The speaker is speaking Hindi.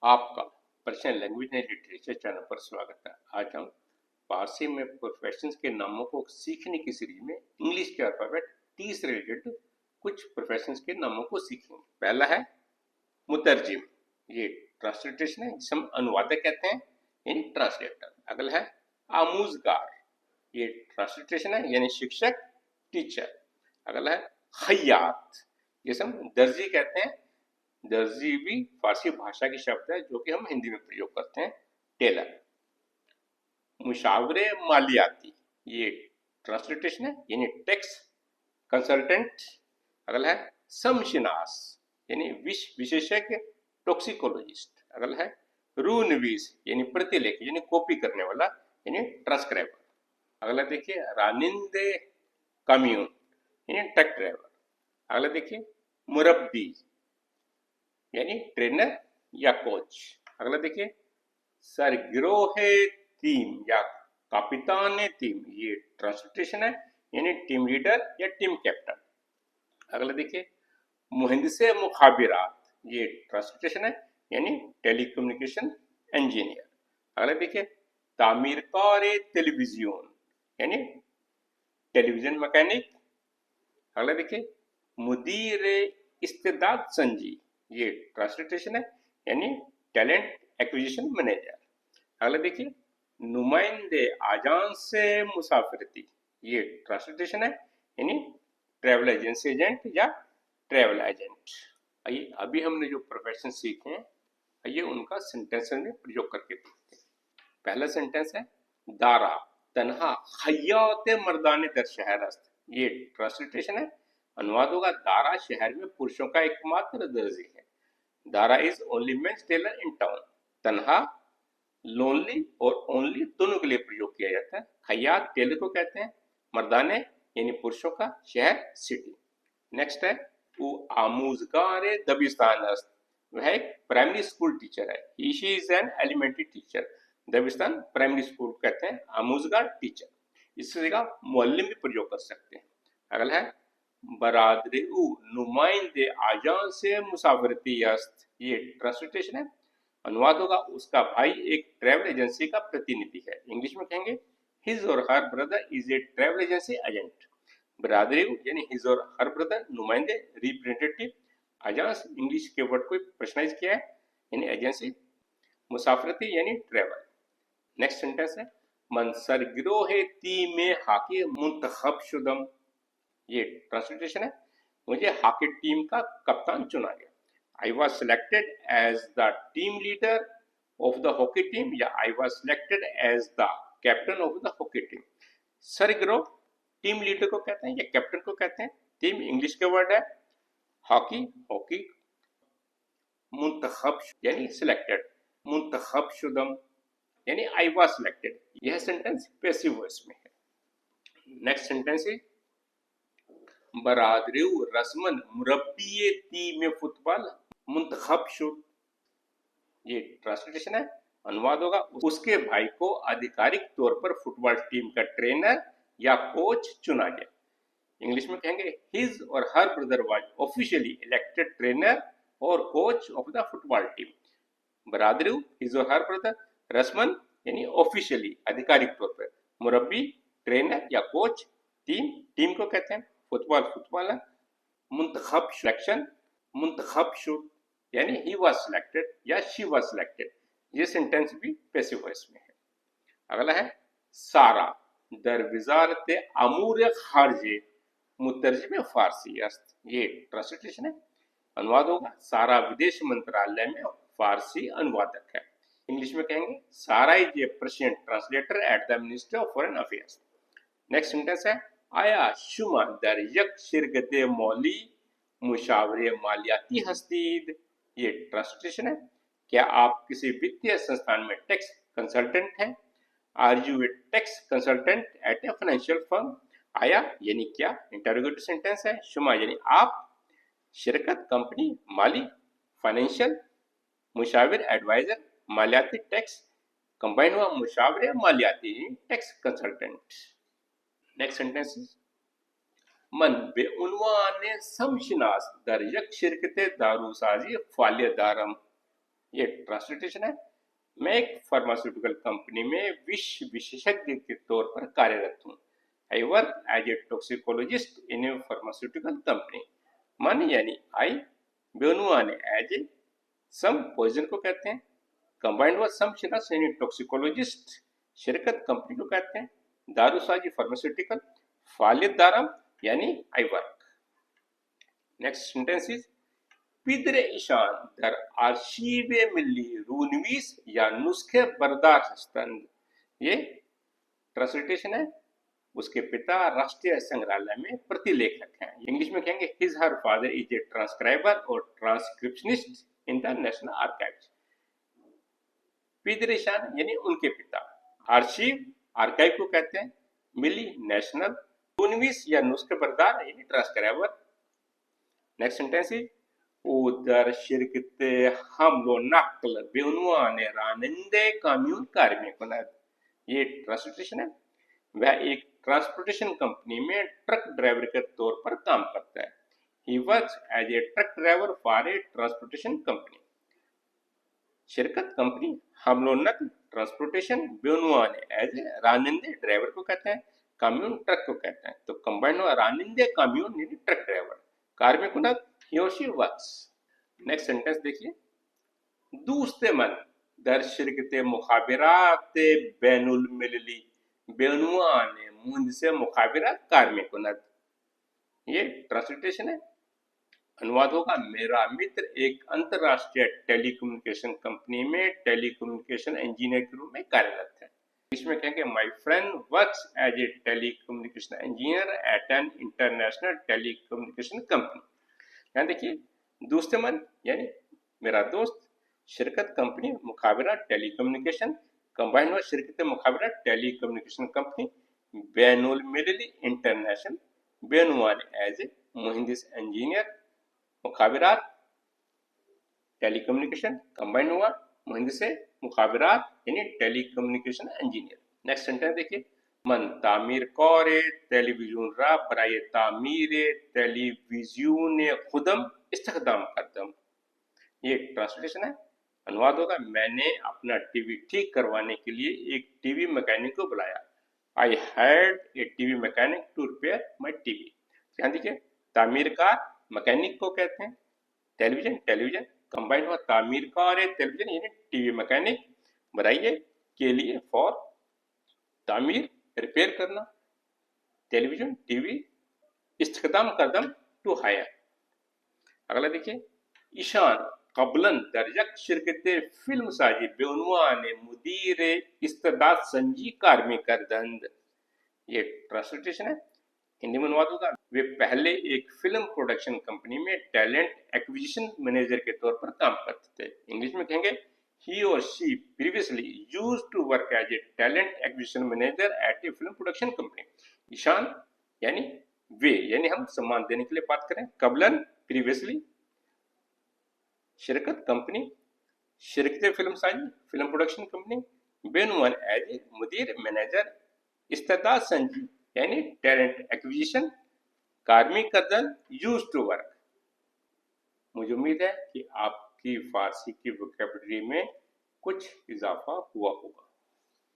आपका Persian language and literature channel पर स्वागत है। आज हम फारसी में प्रोफेशंस के नामों को सीखने की सीरीज में इंग्लिश के अल्फाबेट टी से रिलेटेड कुछ प्रोफेशंस के नामों को सीखेंगे। पहला है मुतरजिम, ये ट्रांसलेशन है जिसे हम अनुवादक कहते हैं यानी ट्रांसलेटर। अगला है आमूजगार, ये ट्रांसलेशन है यानी शिक्षक टीचर। अगला है खैयात, जिसे हम दर्जी कहते हैं। दर्जी भी फारसी भाषा की शब्द है जो कि हम हिंदी में प्रयोग करते हैं, टेलर। मुशावरे मालियाती, ये ट्रांसलेशन है यानी टैक्स कंसल्टेंट। अगला है समशिनास यानी विशेषज्ञ टॉक्सिकोलॉजिस्ट। अगला है रूनवीस यानी प्रतिलेख यानी कॉपी करने वाला यानी ट्रांसक्राइबर। अगला देखिए रानिंदे कम्यून यानी ट्रक ड्राइवर। अगला देखिए मुरब्बी यानी ट्रेनर या कोच। अगला देखिए सरगिरोहे टीम या कापितान टीम, ये ट्रांसलेशन है यानी टीम लीडर या टीम कैप्टन। अगला देखिए मुहंदिसे मुखाबिरात, ये ट्रांसलेशन है यानी टेलीकम्युनिकेशन इंजीनियर। अगला देखिए तामीरकार टेलीविजन यानी टेलीविजन मैकेनिक। अगला देखिए मुदीर इस्तेदाद संजी, ये ट्रांसलेशन है यानी टैलेंट एक्विजिशन मैनेजर। अगला देखिए नुमाइंदे आजान से मुसाफिरती, ये ट्रांसलेशन है यानी ट्रैवल एजेंसी एजेंट या ट्रैवल एजेंट। आइए अभी हमने जो प्रोफेशन सीखे हैं आइए उनका सेंटेंस में प्रयोग करके देखते हैं। पहला सेंटेंस है दारा तनहा खैयात मर्दाने दर शहर अस्त, ये ट्रांसलेशन है। अनुवाद होगा दारा शहर में पुरुषों का एकमात्र दर्जी है। Dara is only men's tailor in town. तन्हा लोनली और ओनली दोनों के लिए प्रयोग किया जाता है। खैयात टेलर को कहते हैं, मर्दाने यानी पुरुषों का, शहर सिटी। नेक्स्ट है वो आमूजगार दबिस्तान अस्त, वह एक प्राइमरी स्कूल टीचर है। She is an elementary teacher. दबिस्तान प्राइमरी स्कूल कहते हैं, आमूजगार टीचर। इसकी जगह मुअल्लिम भी प्रयोग कर सकते हैं। अगला है बरादरी नुमाइंदे आजान से मुसाफरती अस्त, ये ट्रांसलेशन है। अनुवाद होगा उसका भाई एक ट्रैवल एजेंसी का प्रतिनिधि है। इंग्लिश में कहेंगे his or her brother is a travel agency agent. बरादरी यानी हिज और हर ब्रदर, नुमाइंदे रिप्रेजेंटेटिव, एजेंस इंग्लिश के वर्ड को पर्सनलाइज किया है यानी एजेंसी, मुसाफरती यानी ट्रैवल। नेक्स्ट सेंटेंस है मनसर गिरोह ती में हाकी मुंतखब शुदम, ये ट्रांसलेशन है मुझे हॉकी टीम का कप्तान चुना गया। I was selected as the team leader of the hockey team या I was selected as the captain of the hockey team. सरगिरो टीम लीडर को कहते हैं या कैप्टन को कहते हैं। टीम इंग्लिश के वर्ड है, हॉकी हॉकी, मुंतखब यानी सिलेक्टेड, मुंतखब शुदम यानी आई वॉज सिलेक्टेड। यह सेंटेंस पैसिव वॉइस में है। नेक्स्ट सेंटेंस है बरादरी रस्मन मुरब्बी टीम में फुटबॉल मुंतखब शुद, ये ट्रांसलेशन है। अनुवाद होगा उसके भाई को आधिकारिक तौर पर फुटबॉल टीम का ट्रेनर या कोच चुना गया। इंग्लिश में कहेंगे his or her brother was officially elected trainer or coach of the football team. बरादरी हिज और हर ब्रदर, रस्मन यानी ऑफिशियली आधिकारिक तौर पर, मुरब्बी ट्रेनर या कोच, टीम को कहते हैं, फुटबॉल फुटबॉलर, मुंतखब सिलेक्शन, मुंतखब शुद यानी ही वाज सिलेक्टेड या शी वाज सिलेक्टेड। ये सेंटेंस भी पैसिव वॉइस में है। अगला है सारा दर वजारत अमूर खारजे मुतरजिम फारसी अस्त, ये ट्रांसलेशन है। अनुवाद होगा सारा विदेश मंत्रालय में फारसी अनुवादक है। इंग्लिश में कहेंगे सारा is a Persian translator at the ministry of foreign affairs. Next sentence है आया शुमा दर यक शिरकत मौली मुशावरे मालियाती हस्तीद, ये ट्रांसलेशन है। क्या आप किसी वित्तीय संस्थान में टैक्स कंसल्टेंट हैं? Are you a tax consultant at a financial firm? आया यानी क्या, इंटरोगेटिव सेंटेंस है। शुमा यानी आप, शिरकत कंपनी, माली फाइनेंशियल, मुशाविर एडवाइजर, मालियाती टैक्स, कंबाइन हुआ मुशावरे मालियाती टैक्स कंसल्टेंट। नेक्स्ट सेंटेंस मन बेउनवान समशिनास दर यक शिरकत दारूसाजी फालिय दारम, ये ट्रांसलेशन है। मैं एक फार्मास्यूटिकल कंपनी में विषय विशेषज्ञ के तौर पर कार्यरत हूँ। I work as a toxicologist in a pharmaceutical company. मन यानी आई, बेनुआ ने एज ए, सम पॉइजन को कहते हैं, कंबाइंड वर्ड सम शिनस यानी टॉक्सिकोलॉजिस्ट, शिरकत कंपनी को कहते हैं, दारूसाजी फार्मास्यूटिकल, फालिद दारम यानी I work. Next sentence is पिदरे ईशान दर आर्शीवे मिली रूनवीस या नुस्खे बर्दाश्त स्तंद। ये ट्रांसलेशन है। उसके पिता राष्ट्रीय संग्रहालय में प्रतिलेखक हैं। इंग्लिश में कहेंगे his her father is a transcriber और transcriptionist in the national archives. पिदरे ईशान यानी उनके पिता, आर्शीव आर्काइव को कहते हैं, मिली नेशनल, रूनवीस या नुस्खे बर्दार यानी ट्रांसक्राइबर। नेक्स्ट सेंटेंस इज उधर शिरकते हमलो नकल बेनुआ ने रानिंदे काम्यून कार्मिकों। ये ट्रांसपोर्टेशन है। वह एक ट्रांसपोर्टेशन कंपनी में ट्रक ड्राइवर के तौर पर काम करता है। He works as a truck driver for a transportation company. शिरकत कंपनी हमलो नकल ट्रांसपोर्टेशन, बेनुआ ने एज ए रानिंदे ड्राइवर को कहते हैं, काम्यून ट्रक को कहते हैं। तो कंबाइंड हुआ रानिंदे काम्यून यानी ट्रक ड्राइवर, कार्मिकों he or she works। Next sentence देखिए, दूसरे मन दर शिरकते मुखाबिरात बैनुल मिलली बेनुआ ने मुंद से मुखाबिरा कार्मिकों। ये ट्रांसलेशन है। अनुवाद होगा मेरा मित्र एक अंतरराष्ट्रीय टेलीकम्युनिकेशन कंपनी में टेलीकम्युनिकेशन इंजीनियर के रूप में कार्यरत है। इसमें कहेंगे my friend works as a telecommunication engineer at an international telecommunication company. यहाँ देखिए, दोस्त मन यानी मेरा दोस्त, शिरकत कंपनी मुखाबिरा टेलीकम्युनिकेशन, कंबाइंड हुआ शिरकत मुखाबिरा टेलीकम्युनिकेशन कंपनी, बैनुल मिलली इंटरनेशनल, बेनुआ ने एज ए मुहंदिस इंजीनियर, मुखाबिरात टेलीकम्युनिकेशन, कंबाइंड हुआ मुहंदिस मुखाबिरात यानी टेलीकम्युनिकेशन इंजीनियर। नेक्स्ट सेंटेंस देखिए, मन तामीर करे टेलीविजन रा बराए तामीर टेलीविजन खुदम इस्तेखदाम करदम। ये ट्रांसलेशन है। अनुवाद होगा मैंने अपना टीवी ठीक करवाने के लिए एक टीवी मैकेनिक को बुलाया। I had a TV mechanic to repair my TV. ध्यान दीजिए, तामीरकार मैकेनिक को कहते हैं, टेलीविजन टेलीविजन कंबाइंड हुआ तामीरकार टेलीविजन यानी टीवी मैकेनिक, बनाइए के लिए, फॉर तामीर रिपेयर करना, television TV, इस्तेखदाम Kardam to hire. अगला देखिए, ईशान कबलन दर्जक शिरकते फिल्म साजी बेनुआ ने मुदीर इस्तेदाद संजी कार्मी करदंद। ये ट्रांसलेशन है। हिंदी में अनुवाद होगा वे पहले एक फिल्म प्रोडक्शन कंपनी में टैलेंट एक्विजिशन मैनेजर के तौर पर काम करते थे। इंग्लिश में कहेंगे he or she previously used to work as a talent acquisition manager at a film production company। Ishan यानी वे, यानी हम सम्मान देने के लिए बात करें, कबलन प्रीवियसली, शिरकत कंपनी शिरकत फिल्म साजी फिल्म प्रोडक्शन कंपनी, बेनुअन एज ए मुदीर मैनेजर, इस्तेदाद संजी यानी टैलेंट एक्विजिशन, कार्मी कदल यूज टू वर्क। मुझे उम्मीद है कि आपकी फारसी की वोकैबुलरी में कुछ इजाफा हुआ होगा।